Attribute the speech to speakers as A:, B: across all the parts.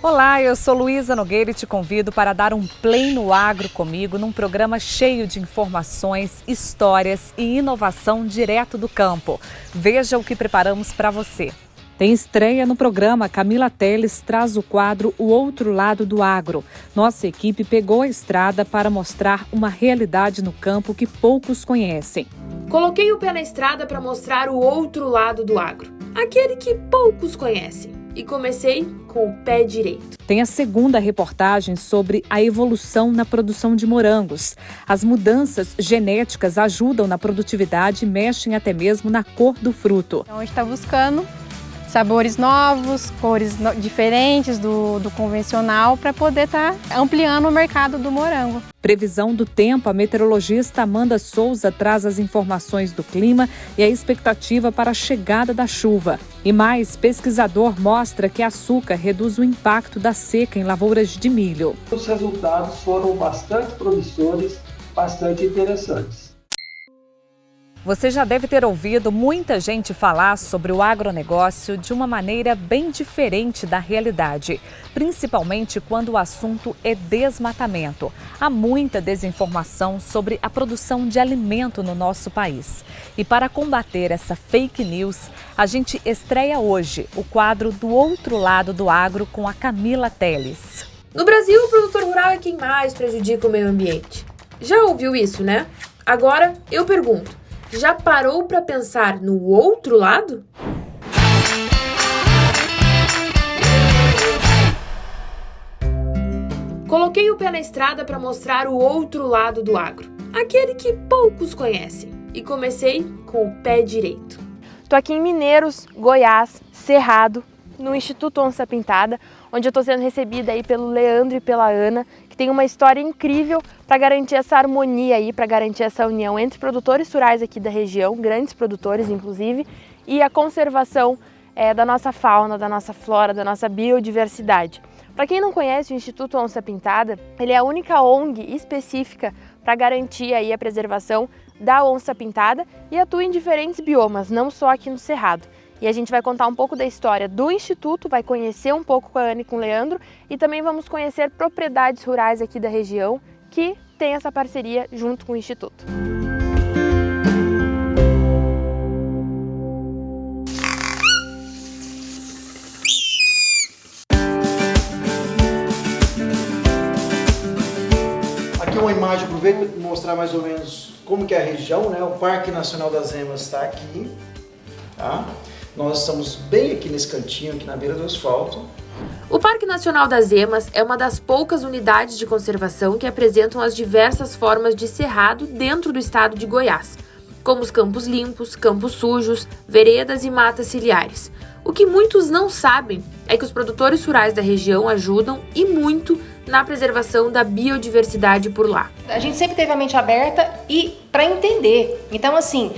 A: Olá, eu sou Luísa Nogueira e te convido para dar um play no agro comigo num programa cheio de informações, histórias e inovação direto do campo. Veja o que preparamos para você. Tem estreia no programa. Camila Teles traz o quadro O Outro Lado do Agro. Nossa equipe pegou a estrada para mostrar uma realidade no campo que poucos conhecem.
B: Coloquei o pé na estrada para mostrar o outro lado do agro, aquele que poucos conhecem. E comecei com o pé direito.
A: Tem a segunda reportagem sobre a evolução na produção de morangos. As mudanças genéticas ajudam na produtividade e mexem até mesmo na cor do fruto.
C: Então a gente está buscando sabores novos, cores diferentes do convencional para poder estar ampliando o mercado do morango.
A: Previsão do tempo, a meteorologista Amanda Souza traz as informações do clima e a expectativa para a chegada da chuva. E mais, pesquisador mostra que açúcar reduz o impacto da seca em lavouras de milho.
D: Os resultados foram bastante promissores, bastante interessantes.
A: Você já deve ter ouvido muita gente falar sobre o agronegócio de uma maneira bem diferente da realidade, principalmente quando o assunto é desmatamento. Há muita desinformação sobre a produção de alimento no nosso país. E para combater essa fake news, a gente estreia hoje o quadro Do Outro Lado do Agro com a Camila Teles.
B: No Brasil, o produtor rural é quem mais prejudica o meio ambiente. Já ouviu isso, né? Agora eu pergunto. Já parou para pensar no outro lado? Coloquei o pé na estrada para mostrar o outro lado do agro, aquele que poucos conhecem. E comecei com o pé direito. Estou aqui em Mineiros, Goiás, Cerrado, no Instituto Onça Pintada, onde eu estou sendo recebida aí pelo Leandro e pela Ana, que tem uma história incrível para garantir essa harmonia aí, para garantir essa união entre produtores rurais aqui da região, grandes produtores inclusive, e a conservação da nossa fauna, da nossa flora, da nossa biodiversidade. Para quem não conhece o Instituto Onça Pintada, ele é a única ONG específica para garantir aí a preservação da onça pintada e atua em diferentes biomas, não só aqui no Cerrado. E a gente vai contar um pouco da história do Instituto, vai conhecer um pouco com a Ana e com o Leandro e também vamos conhecer propriedades rurais aqui da região que tem essa parceria junto com o Instituto.
E: Aqui uma imagem, aproveito para mostrar mais ou menos como que é a região, né? O Parque Nacional das Emas está aqui, tá? Nós estamos bem aqui nesse cantinho, aqui na beira do asfalto.
B: O Parque Nacional das Emas é uma das poucas unidades de conservação que apresentam as diversas formas de cerrado dentro do estado de Goiás, como os campos limpos, campos sujos, veredas e matas ciliares. O que muitos não sabem é que os produtores rurais da região ajudam e muito na preservação da biodiversidade por lá.
F: A gente sempre teve a mente aberta e para entender. Então, assim,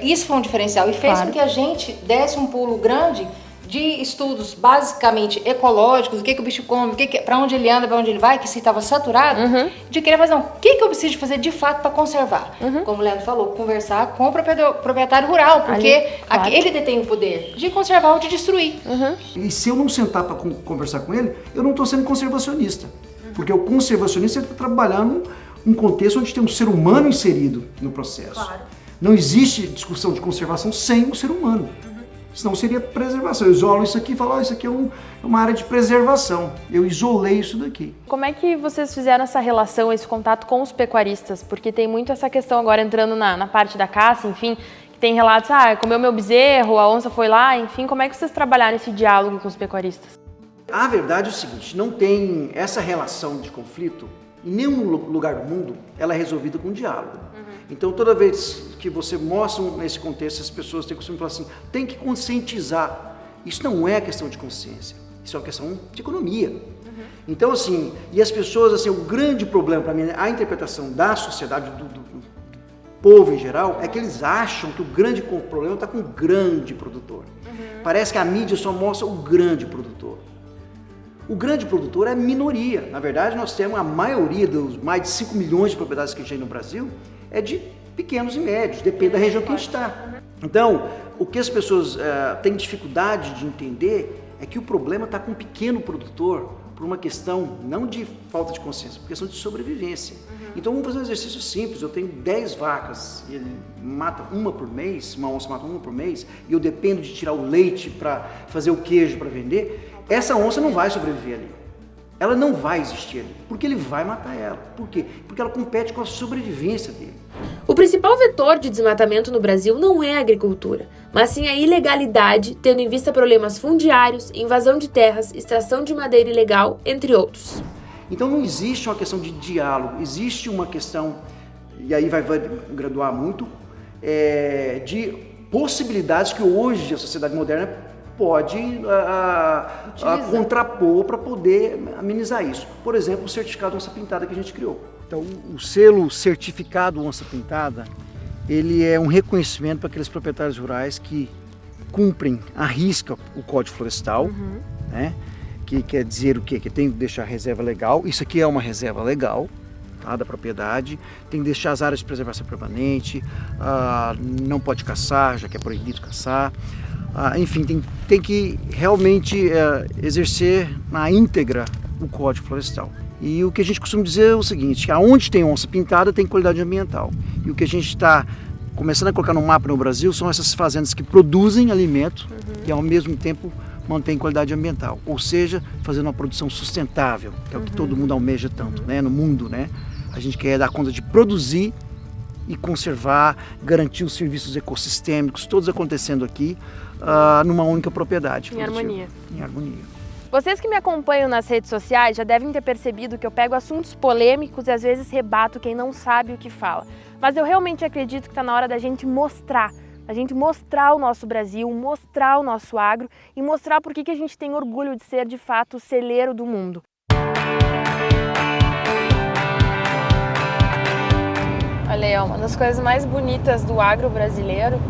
F: isso foi um diferencial e fez com que a gente desse um pulo grande de estudos basicamente ecológicos, o que o bicho come, para onde ele anda, para onde ele vai, que se estava saturado, de querer fazer, não, o que eu preciso fazer de fato para conservar? Como o Leandro falou, conversar com o proprietário rural, porque ele detém o poder de conservar ou de destruir.
E: E se eu não sentar para conversar com ele, eu não estou sendo conservacionista, porque o conservacionista está trabalhando num contexto onde tem um ser humano inserido no processo. Não existe discussão de conservação sem o ser humano. Senão seria preservação. Eu isolo isso aqui e falo, isso aqui é uma área de preservação. Eu isolei isso daqui.
B: Como é que vocês fizeram essa relação, esse contato com os pecuaristas? Porque tem muito essa questão agora entrando na parte da caça, enfim, que tem relatos, comeu meu bezerro, a onça foi lá, enfim. Como é que vocês trabalharam esse diálogo com os pecuaristas?
E: A verdade é o seguinte, não tem essa relação de conflito, em nenhum lugar do mundo, ela é resolvida com diálogo. Então, toda vez que você mostra nesse contexto, as pessoas têm costume falar assim, tem que conscientizar. Isso não é questão de consciência, isso é uma questão de economia. Então, assim, e as pessoas, assim, o grande problema para mim, a interpretação da sociedade, do povo em geral, é que eles acham que o grande problema está com o grande produtor. Parece que a mídia só mostra o grande produtor. O grande produtor é a minoria. Na verdade, nós temos a maioria dos mais de 5 milhões de propriedades que a gente tem no Brasil, é de pequenos e médios, depende da região que a gente está. Então, o que as pessoas têm dificuldade de entender É que o problema está com o pequeno produtor por uma questão não de falta de consciência, por questão de sobrevivência. Então vamos fazer um exercício simples. Eu tenho 10 vacas e ele mata uma por mês, uma onça mata uma por mês, e eu dependo de tirar o leite para fazer o queijo para vender. Essa onça não vai sobreviver ali. Ela não vai existir ali, porque ele vai matar ela. Por quê? Porque ela compete com a sobrevivência dele.
B: O principal vetor de desmatamento no Brasil não é a agricultura, mas sim a ilegalidade, tendo em vista problemas fundiários, invasão de terras, extração de madeira ilegal, entre outros.
E: Então não existe uma questão de diálogo, existe uma questão, e aí vai graduar muito, de possibilidades que hoje a sociedade moderna pode contrapor para poder amenizar isso. Por exemplo, o certificado onça pintada que a gente criou. Então, o selo certificado onça pintada, ele é um reconhecimento para aqueles proprietários rurais que cumprem à risca o Código Florestal, né? Que quer dizer o quê? Que tem que deixar a reserva legal. Isso aqui é uma reserva legal, tá, da propriedade. Tem que deixar as áreas de preservação permanente, não pode caçar, já que é proibido caçar. Enfim, tem que realmente exercer na íntegra o Código Florestal. E o que a gente costuma dizer é o seguinte, que aonde tem onça pintada tem qualidade ambiental. E o que a gente está começando a colocar no mapa no Brasil são essas fazendas que produzem alimento e ao mesmo tempo mantêm qualidade ambiental. Ou seja, fazendo uma produção sustentável, que é o que todo mundo almeja tanto, né, no mundo, né? A gente quer dar conta de produzir e conservar, garantir os serviços ecossistêmicos, todos acontecendo aqui numa única propriedade.
B: Em harmonia.
E: Em harmonia.
B: Vocês que me acompanham nas redes sociais já devem ter percebido que eu pego assuntos polêmicos e às vezes rebato quem não sabe o que fala. Mas eu realmente acredito que está na hora da gente mostrar. A gente mostrar o nosso Brasil, mostrar o nosso agro e mostrar por que a gente tem orgulho de ser de fato o celeiro do mundo. Olha aí, uma das coisas mais bonitas do agro brasileiro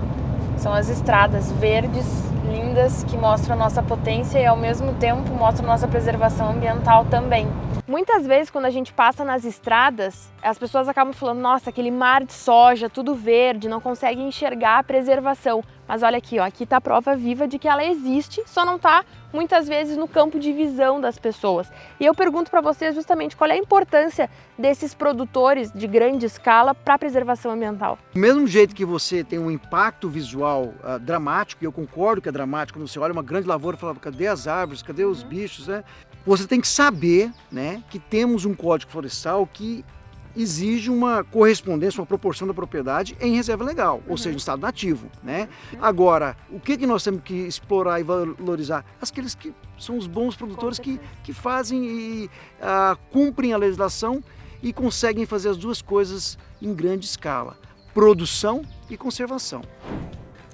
B: são as estradas verdes, lindas, que mostram a nossa potência e ao mesmo tempo mostram a nossa preservação ambiental também. Muitas vezes quando a gente passa nas estradas, as pessoas acabam falando, nossa, aquele mar de soja, tudo verde, não conseguem enxergar a preservação. Mas olha aqui, ó, aqui está a prova viva de que ela existe, só não está muitas vezes no campo de visão das pessoas. E eu pergunto para vocês justamente qual é a importância desses produtores de grande escala para a preservação ambiental.
E: Do mesmo jeito que você tem um impacto visual dramático, e eu concordo que é dramático, quando você olha uma grande lavoura e fala, cadê as árvores, cadê os bichos, né? Você tem que saber, né, que temos um Código Florestal que exige uma correspondência, uma proporção da propriedade em reserva legal, ou seja, em estado nativo, né? Agora, o que nós temos que explorar e valorizar? Aqueles que são os bons produtores que fazem e cumprem a legislação e conseguem fazer as duas coisas em grande escala, produção e conservação.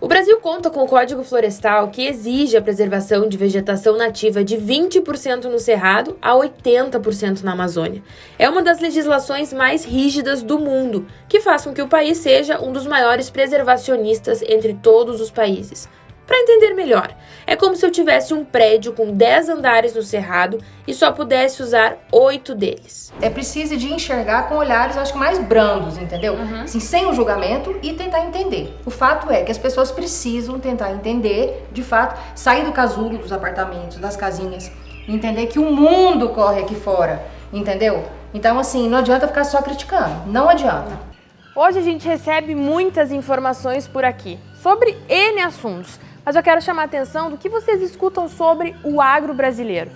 B: O Brasil conta com o Código Florestal que exige a preservação de vegetação nativa de 20% no Cerrado a 80% na Amazônia. É uma das legislações mais rígidas do mundo, que faz com que o país seja um dos maiores preservacionistas entre todos os países. Para entender melhor, é como se eu tivesse um prédio com 10 andares no Cerrado e só pudesse usar 8 deles.
F: É preciso de enxergar com olhares, eu acho que mais brandos, entendeu? Assim, sem o julgamento e tentar entender. O fato é que as pessoas precisam tentar entender, de fato, sair do casulo dos apartamentos, das casinhas, entender que o mundo corre aqui fora, entendeu? Então, assim, não adianta ficar só criticando, não adianta.
B: Hoje a gente recebe muitas informações por aqui, sobre N assuntos. Mas eu quero chamar a atenção do que vocês escutam sobre o agro brasileiro.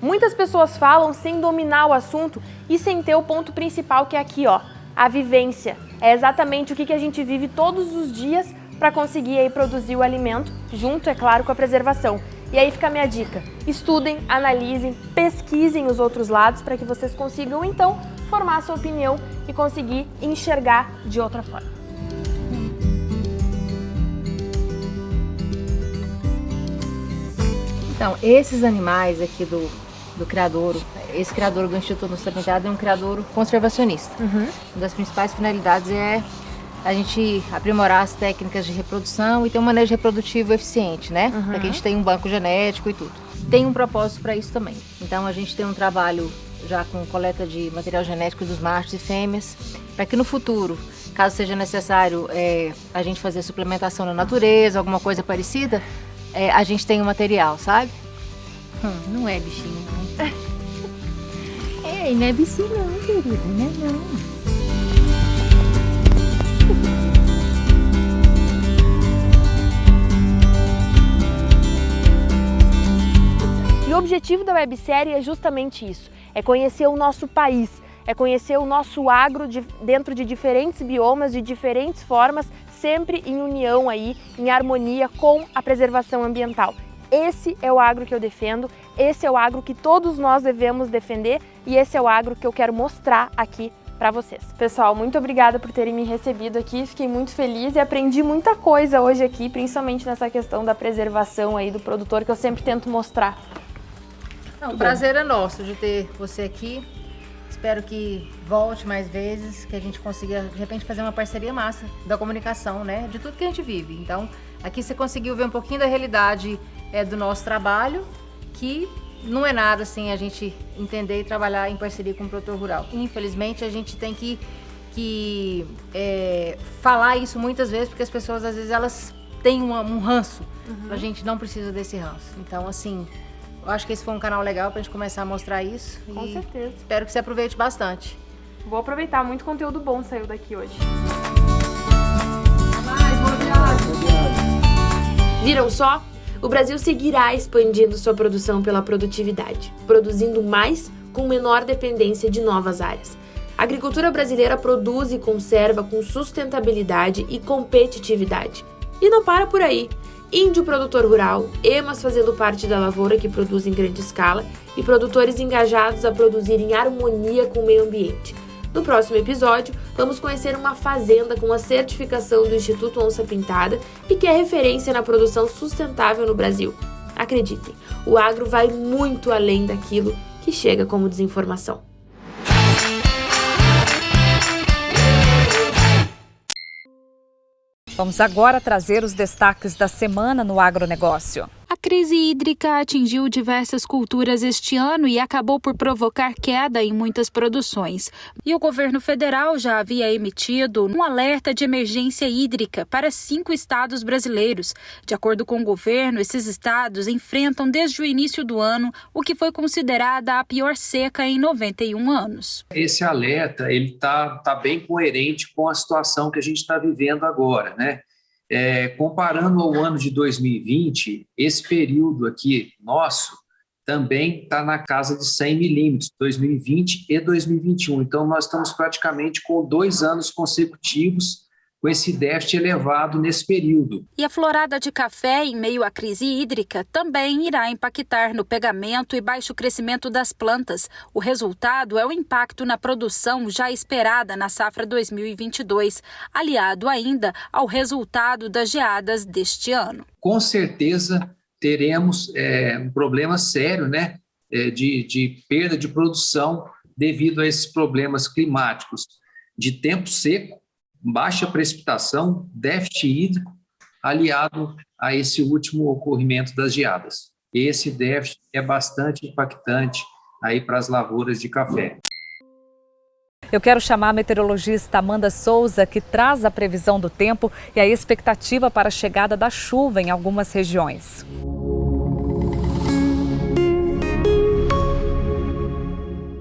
B: Muitas pessoas falam sem dominar o assunto e sem ter o ponto principal que é aqui, ó, a vivência. É exatamente o que a gente vive todos os dias para conseguir aí produzir o alimento, junto, é claro, com a preservação. E aí fica a minha dica, estudem, analisem, pesquisem os outros lados para que vocês consigam, então, formar a sua opinião e conseguir enxergar de outra forma.
F: Então, esses animais aqui do criadouro, esse criadouro do Instituto Onça Pintada é um criadouro conservacionista. Uma das principais finalidades é a gente aprimorar as técnicas de reprodução e ter um manejo reprodutivo eficiente, né? Para que a gente tenha um banco genético e tudo. Tem um propósito para isso também. Então, a gente tem um trabalho já com coleta de material genético dos machos e fêmeas, para que no futuro, caso seja necessário a gente fazer suplementação na natureza, alguma coisa parecida, a gente tem o material, sabe?
G: Não é bichinho, não. Não é bichinho não, querida, não é não.
B: E o objetivo da websérie é justamente isso, é conhecer o nosso país, é conhecer o nosso agro dentro de diferentes biomas, de diferentes formas, sempre em união aí, em harmonia com a preservação ambiental. Esse é o agro que eu defendo, esse é o agro que todos nós devemos defender e esse é o agro que eu quero mostrar aqui para vocês. Pessoal, muito obrigada por terem me recebido aqui, fiquei muito feliz e aprendi muita coisa hoje aqui, principalmente nessa questão da preservação aí do produtor, que eu sempre tento mostrar.
F: Não, o prazer é nosso de ter você aqui. Espero que volte mais vezes, que a gente consiga, de repente, fazer uma parceria massa da comunicação, né? De tudo que a gente vive. Então, aqui você conseguiu ver um pouquinho da realidade do nosso trabalho, que não é nada assim a gente entender e trabalhar em parceria com o produtor rural. Infelizmente, a gente tem que falar isso muitas vezes, porque as pessoas, às vezes, elas têm um ranço. A gente não precisa desse ranço. Então, assim... Eu acho que esse foi um canal legal pra gente começar a mostrar isso.
B: Com certeza.
F: Espero que você aproveite bastante.
B: Vou aproveitar, muito conteúdo bom saiu daqui hoje. Viram só? O Brasil seguirá expandindo sua produção pela produtividade, produzindo mais com menor dependência de novas áreas. A agricultura brasileira produz e conserva com sustentabilidade e competitividade. E não para por aí. Índio produtor rural, EMAs fazendo parte da lavoura que produz em grande escala e produtores engajados a produzir em harmonia com o meio ambiente. No próximo episódio, vamos conhecer uma fazenda com a certificação do Instituto Onça Pintada e que é referência na produção sustentável no Brasil. Acreditem, o agro vai muito além daquilo que chega como desinformação.
A: Vamos agora trazer os destaques da semana no agronegócio.
H: A crise hídrica atingiu diversas culturas este ano e acabou por provocar queda em muitas produções. E o governo federal já havia emitido um alerta de emergência hídrica para 5 estados brasileiros. De acordo com o governo, esses estados enfrentam desde o início do ano o que foi considerada a pior seca em 91 anos.
I: Esse alerta ele tá bem coerente com a situação que a gente está vivendo agora, né? Comparando ao ano de 2020, esse período aqui nosso também está na casa de 100 milímetros, 2020 e 2021. Então, nós estamos praticamente com 2 anos consecutivos com esse déficit elevado nesse período.
H: E a florada de café, em meio à crise hídrica, também irá impactar no pegamento e baixo crescimento das plantas. O resultado é o impacto na produção já esperada na safra 2022, aliado ainda ao resultado das geadas deste ano.
I: Com certeza teremos um problema sério, né, de perda de produção devido a esses problemas climáticos, de tempo seco, baixa precipitação, déficit hídrico, aliado a esse último ocorrimento das geadas. Esse déficit é bastante impactante aí para as lavouras de café.
A: Eu quero chamar a meteorologista Amanda Souza, que traz a previsão do tempo e a expectativa para a chegada da chuva em algumas regiões.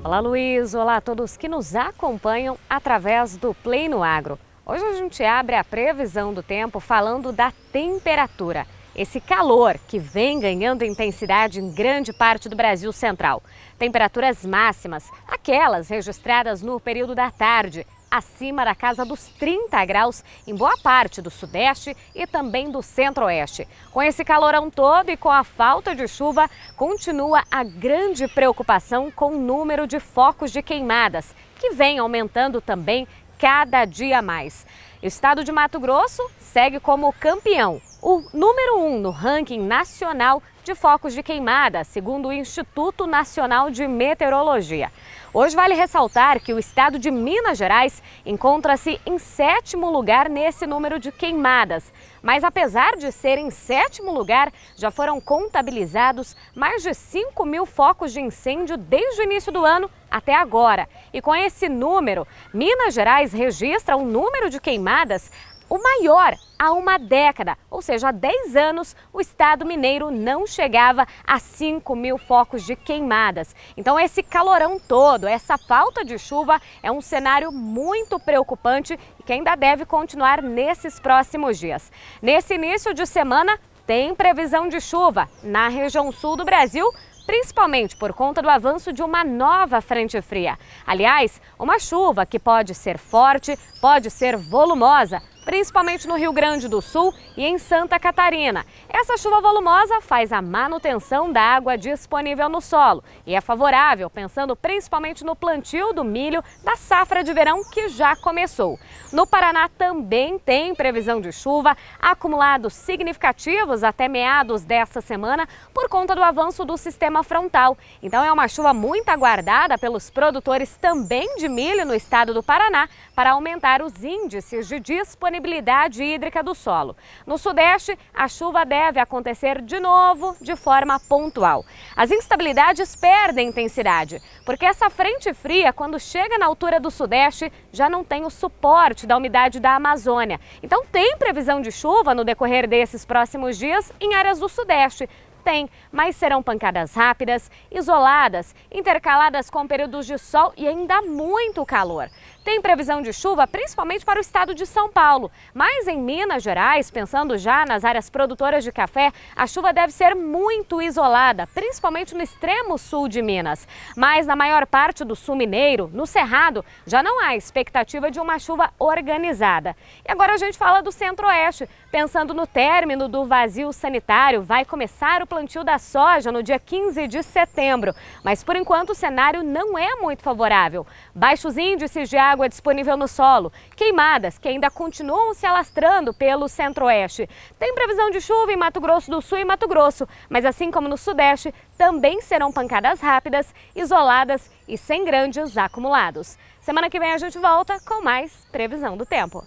J: Olá, Luiz. Olá a todos que nos acompanham através do Play no Agro. Hoje a gente abre a previsão do tempo falando da temperatura. Esse calor que vem ganhando intensidade em grande parte do Brasil central. Temperaturas máximas, aquelas registradas no período da tarde, acima da casa dos 30 graus em boa parte do sudeste e também do centro-oeste. Com esse calorão todo e com a falta de chuva, continua a grande preocupação com o número de focos de queimadas, que vem aumentando também cada dia mais. O estado de Mato Grosso segue como campeão, o número 1 no ranking nacional de focos de queimada, segundo o Instituto Nacional de Meteorologia. Hoje vale ressaltar que o estado de Minas Gerais encontra-se em 7º lugar nesse número de queimadas. Mas apesar de ser em 7º lugar, já foram contabilizados mais de 5.000 focos de incêndio desde o início do ano até agora. E com esse número, Minas Gerais registra um número de queimadas o maior há uma década, ou seja, há 10 anos, o estado mineiro não chegava a 5.000 focos de queimadas. Então esse calorão todo, essa falta de chuva é um cenário muito preocupante e que ainda deve continuar nesses próximos dias. Nesse início de semana, tem previsão de chuva na região sul do Brasil, principalmente por conta do avanço de uma nova frente fria. Aliás, uma chuva que pode ser forte, pode ser volumosa, principalmente no Rio Grande do Sul e em Santa Catarina. Essa chuva volumosa faz a manutenção da água disponível no solo e é favorável, pensando principalmente no plantio do milho da safra de verão que já começou. No Paraná também tem previsão de chuva, acumulados significativos até meados desta semana por conta do avanço do sistema frontal. Então é uma chuva muito aguardada pelos produtores também de milho no estado do Paraná para aumentar os índices de disponibilidade hídrica do solo. No Sudeste, a chuva deve acontecer de novo de forma pontual. As instabilidades perdem intensidade, porque essa frente fria, quando chega na altura do Sudeste, já não tem o suporte da umidade da Amazônia. Então tem previsão de chuva no decorrer desses próximos dias em áreas do Sudeste. Tem, mas serão pancadas rápidas, isoladas, intercaladas com períodos de sol e ainda muito calor. Tem previsão de chuva principalmente para o estado de São Paulo, mas em Minas Gerais, pensando já nas áreas produtoras de café, a chuva deve ser muito isolada, principalmente no extremo sul de Minas. Mas na maior parte do sul mineiro, no Cerrado, já não há expectativa de uma chuva organizada. E agora a gente fala do Centro-Oeste, pensando no término do vazio sanitário, vai começar o plantio da soja no dia 15 de setembro, mas por enquanto o cenário não é muito favorável. Baixos índices de água disponível no solo, queimadas que ainda continuam se alastrando pelo Centro-Oeste. Tem previsão de chuva em Mato Grosso do Sul e Mato Grosso, mas assim como no Sudeste, também serão pancadas rápidas, isoladas e sem grandes acumulados. Semana que vem a gente volta com mais previsão do tempo.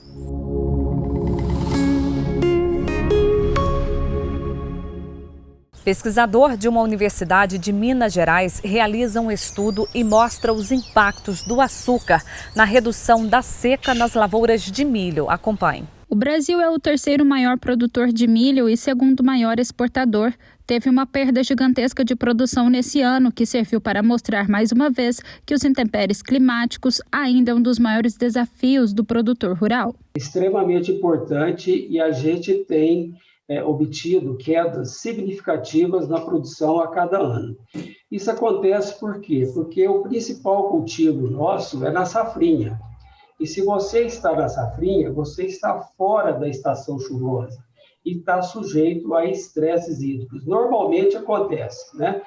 A: Pesquisador de uma universidade de Minas Gerais realiza um estudo e mostra os impactos do açúcar na redução da seca nas lavouras de milho. Acompanhe.
H: O Brasil é o terceiro maior produtor de milho e segundo maior exportador. Teve uma perda gigantesca de produção nesse ano, que serviu para mostrar mais uma vez que os intempéries climáticos ainda é um dos maiores desafios do produtor rural.
D: Extremamente importante, e a gente tem obtido quedas significativas na produção a cada ano. Isso acontece por quê? Porque o principal cultivo nosso é na safrinha. E se você está na safrinha, você está fora da estação chuvosa e está sujeito a estresses hídricos. Normalmente acontece, né?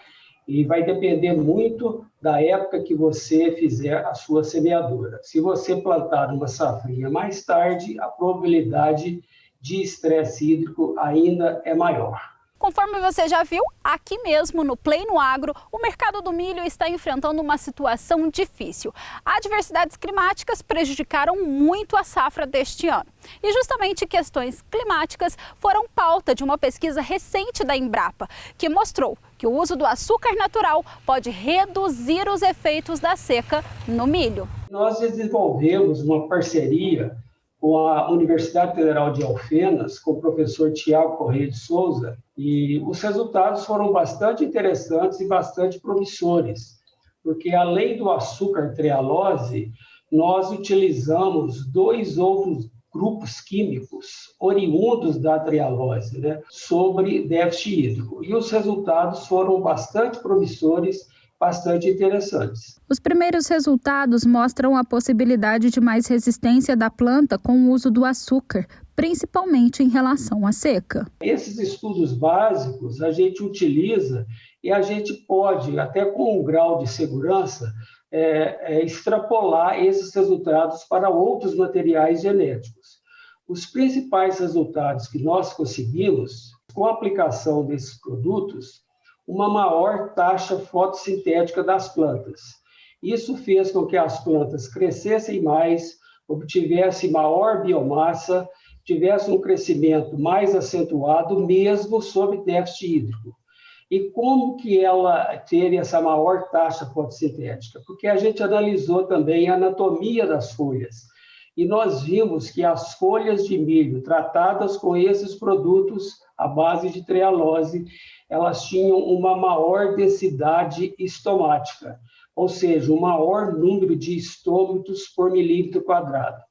D: E vai depender muito da época que você fizer a sua semeadura. Se você plantar uma safrinha mais tarde, a probabilidade de estresse hídrico ainda é maior.
K: Conforme você já viu, aqui mesmo no Play no Agro, o mercado do milho está enfrentando uma situação difícil. Adversidades climáticas prejudicaram muito a safra deste ano. E justamente questões climáticas foram pauta de uma pesquisa recente da Embrapa, que mostrou que o uso do açúcar natural pode reduzir os efeitos da seca no milho.
D: Nós desenvolvemos uma parceria com a Universidade Federal de Alfenas, com o professor Tiago Correia de Souza, e os resultados foram bastante interessantes e bastante promissores, porque além do açúcar trealose, nós utilizamos 2 outros grupos químicos oriundos da trealose, né, sobre déficit hídrico, e os resultados foram bastante promissores, bastante interessantes.
H: Os primeiros resultados mostram a possibilidade de mais resistência da planta com o uso do açúcar, principalmente em relação à seca.
D: Esses estudos básicos a gente utiliza e a gente pode, até com um grau de segurança, extrapolar esses resultados para outros materiais genéticos. Os principais resultados que nós conseguimos com a aplicação desses produtos, uma maior taxa fotossintética das plantas. Isso fez com que as plantas crescessem mais, obtivessem maior biomassa, tivessem um crescimento mais acentuado, mesmo sob déficit hídrico. E como que ela teve essa maior taxa fotossintética? Porque a gente analisou também a anatomia das folhas. e nós vimos que as folhas de milho tratadas com esses produtos à base de trehalose, elas tinham uma maior densidade estomática, ou seja, um maior número de estômatos por milímetro quadrado.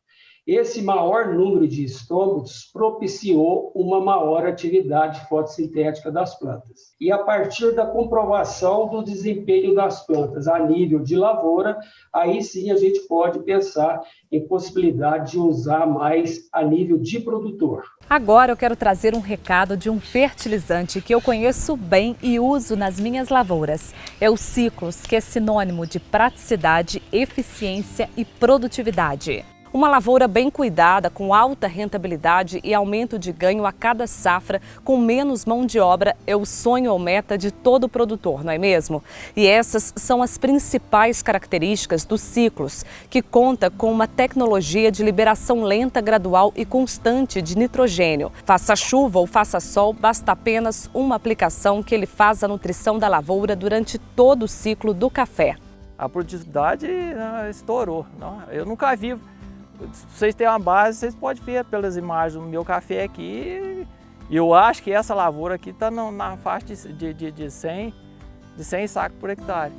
D: Esse maior número de estômatos propiciou uma maior atividade fotossintética das plantas. E a partir da comprovação do desempenho das plantas a nível de lavoura, aí sim a gente pode pensar em possibilidade de usar mais a nível de produtor.
A: Agora eu quero trazer um recado de um fertilizante que eu conheço bem e uso nas minhas lavouras. É o Ciclos, que é sinônimo de praticidade, eficiência e produtividade. Uma lavoura bem cuidada, com alta rentabilidade e aumento de ganho a cada safra, com menos mão de obra, é o sonho ou meta de todo produtor, não é mesmo? E essas são as principais características do Ciclos, que conta com uma tecnologia de liberação lenta, gradual e constante de nitrogênio. Faça chuva ou faça sol, basta apenas uma aplicação que ele faz a nutrição da lavoura durante todo o ciclo do café.
L: A produtividade estourou. Eu nunca vi. Se vocês têm uma base, vocês podem ver pelas imagens do meu café aqui. E eu acho que essa lavoura aqui está na faixa de 100 sacos por hectare.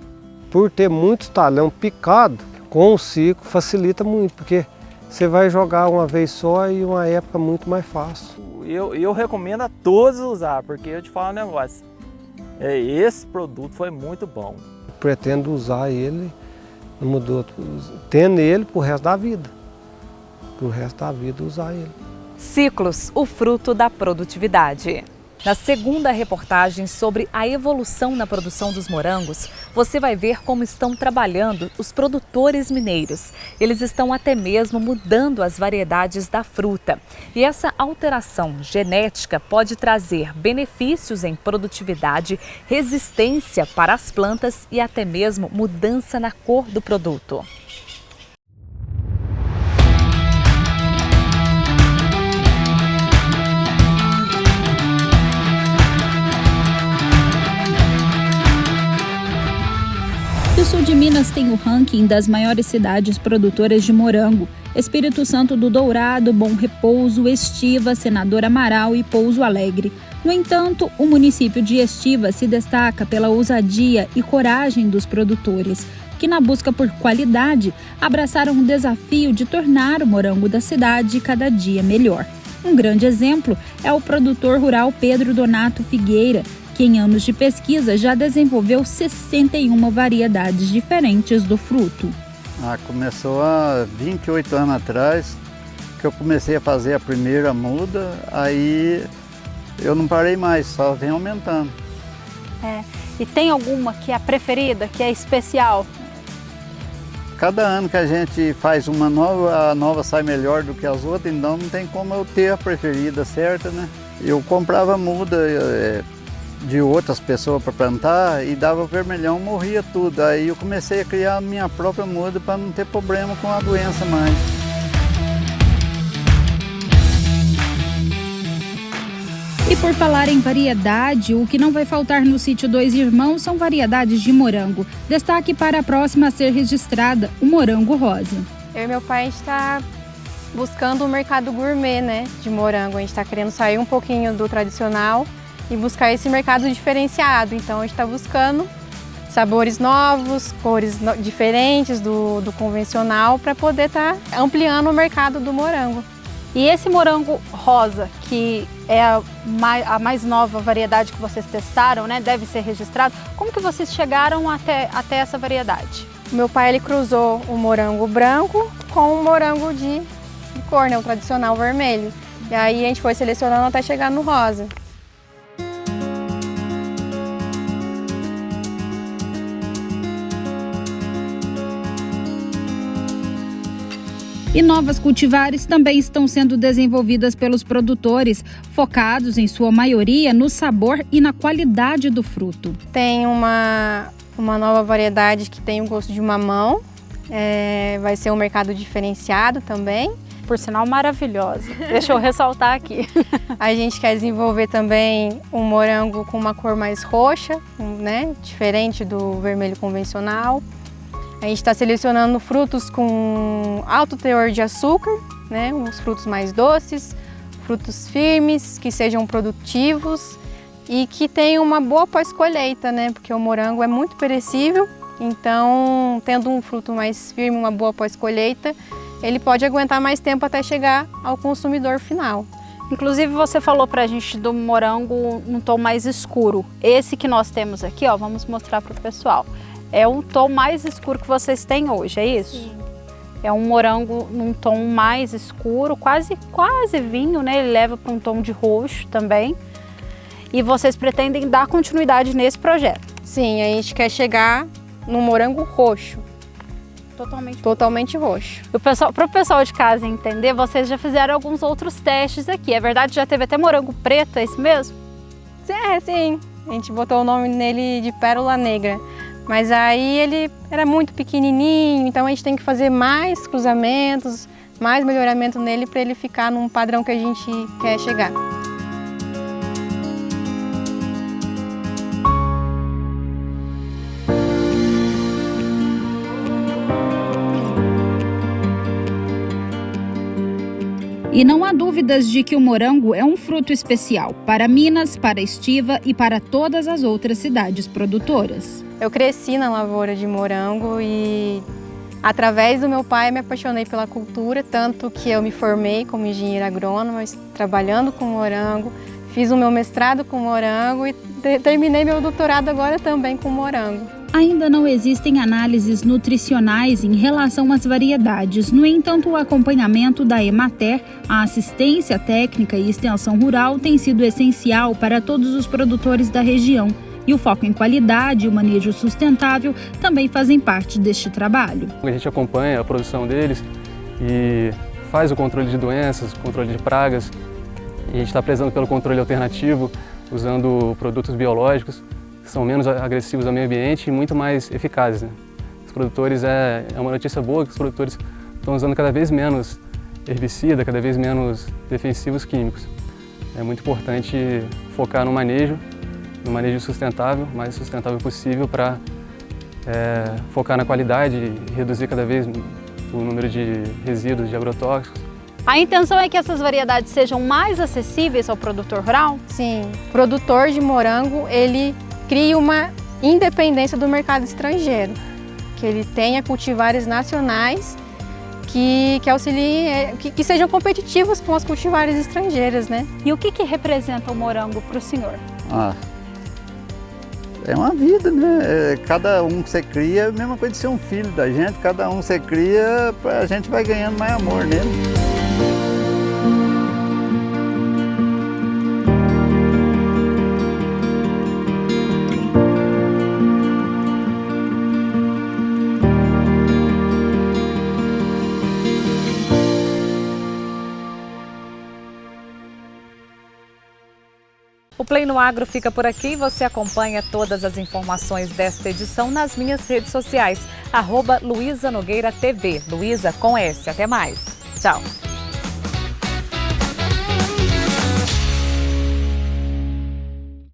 M: Por ter muito talhão picado, com o ciclo facilita muito, porque você vai jogar uma vez só e uma época muito mais fácil.
L: Eu recomendo a todos usar, porque eu te falo um negócio. Esse produto foi muito bom.
M: Pretendo usar ele, não mudou, tendo ele pro resto da vida. Pro resto da vida usar ele.
A: Ciclos, o fruto da produtividade. Na segunda reportagem sobre a evolução na produção dos morangos, você vai ver como estão trabalhando os produtores mineiros. Eles estão até mesmo mudando as variedades da fruta. E essa alteração genética pode trazer benefícios em produtividade, resistência para as plantas e até mesmo mudança na cor do produto.
H: O sul de Minas tem o ranking das maiores cidades produtoras de morango. Espírito Santo do Dourado, Bom Repouso, Estiva, Senador Amaral e Pouso Alegre. No entanto, o município de Estiva se destaca pela ousadia e coragem dos produtores, que na busca por qualidade abraçaram o desafio de tornar o morango da cidade cada dia melhor. Um grande exemplo é o produtor rural Pedro Donato Figueira, que em anos de pesquisa já desenvolveu 61 variedades diferentes do fruto.
N: Começou há 28 anos atrás, que eu comecei a fazer a primeira muda, aí eu não parei mais, só vem aumentando.
K: E tem alguma que é a preferida, que é especial?
N: Cada ano que a gente faz uma nova, a nova sai melhor do que as outras, então não tem como eu ter a preferida certa, né? Eu comprava muda de outras pessoas para plantar e dava vermelhão, morria tudo. Aí eu comecei a criar a minha própria muda para não ter problema com a doença mais.
H: E por falar em variedade, o que não vai faltar no sítio Dois Irmãos são variedades de morango. Destaque para a próxima a ser registrada, o morango rosa.
C: Eu e meu pai, a gente está buscando o mercado gourmet, né, de morango. A gente está querendo sair um pouquinho do tradicional e buscar esse mercado diferenciado. Então a gente está buscando sabores novos, cores diferentes do convencional para poder estar ampliando o mercado do morango.
K: E esse morango rosa, que é a mais nova variedade que vocês testaram, né, deve ser registrado. Como que vocês chegaram até essa variedade?
C: O meu pai, ele cruzou o morango branco com o morango de cor, né, o tradicional vermelho. E aí a gente foi selecionando até chegar no rosa.
H: E novas cultivares também estão sendo desenvolvidas pelos produtores, focados em sua maioria no sabor e na qualidade do fruto.
C: Tem uma nova variedade que tem o gosto de mamão, vai ser um mercado diferenciado também.
K: Por sinal, maravilhosa. Deixa eu ressaltar aqui.
C: A gente quer desenvolver também um morango com uma cor mais roxa, né, diferente do vermelho convencional. A gente está selecionando frutos com alto teor de açúcar, né? Os frutos mais doces, frutos firmes, que sejam produtivos e que tenham uma boa pós-colheita, né? Porque o morango é muito perecível, então tendo um fruto mais firme, uma boa pós-colheita, ele pode aguentar mais tempo até chegar ao consumidor final.
K: Inclusive você falou pra gente do morango num tom mais escuro. Esse que nós temos aqui, ó, vamos mostrar pro pessoal. É um tom mais escuro que vocês têm hoje, é isso?
C: Sim.
K: É um morango num tom mais escuro, quase vinho, né? Ele leva para um tom de roxo também. E vocês pretendem dar continuidade nesse projeto?
C: Sim, a gente quer chegar no morango roxo.
K: Totalmente roxo. Para o pessoal de casa entender, vocês já fizeram alguns outros testes aqui. É verdade, já teve até morango preto, é isso mesmo?
C: Sim. A gente botou o nome nele de Pérola Negra. Mas aí ele era muito pequenininho, então a gente tem que fazer mais cruzamentos, mais melhoramento nele para ele ficar num padrão que a gente quer chegar.
H: E não há dúvidas de que o morango é um fruto especial para Minas, para Estiva e para todas as outras cidades produtoras.
C: Eu cresci na lavoura de morango e através do meu pai me apaixonei pela cultura, tanto que eu me formei como engenheira agrônoma, trabalhando com morango, fiz o meu mestrado com morango e terminei meu doutorado agora também com morango.
H: Ainda não existem análises nutricionais em relação às variedades. No entanto, o acompanhamento da Emater, a assistência técnica e extensão rural tem sido essencial para todos os produtores da região. E o foco em qualidade e o manejo sustentável também fazem parte deste trabalho.
O: A gente acompanha a produção deles e faz o controle de doenças, controle de pragas. E a gente está prezando pelo controle alternativo, usando produtos biológicos, que são menos agressivos ao meio ambiente e muito mais eficazes, né? Os produtores, é uma notícia boa que os produtores estão usando cada vez menos herbicida, cada vez menos defensivos químicos. É muito importante focar no manejo sustentável, o mais sustentável possível para focar na qualidade e reduzir cada vez o número de resíduos de agrotóxicos.
K: A intenção é que essas variedades sejam mais acessíveis ao produtor rural?
C: Sim, o produtor de morango, ele cria uma independência do mercado estrangeiro, que ele tenha cultivares nacionais que auxiliem, que sejam competitivos com as cultivares estrangeiras, né?
K: E o que representa o morango para o senhor?
N: É uma vida, né? Cada um que você cria é a mesma coisa de ser um filho da gente, cada um que você cria, a gente vai ganhando mais amor nele.
A: O Play no Agro fica por aqui. Você acompanha todas as informações desta edição nas minhas redes sociais, @LuizaNogueiraTV. Luiza com S. Até mais. Tchau.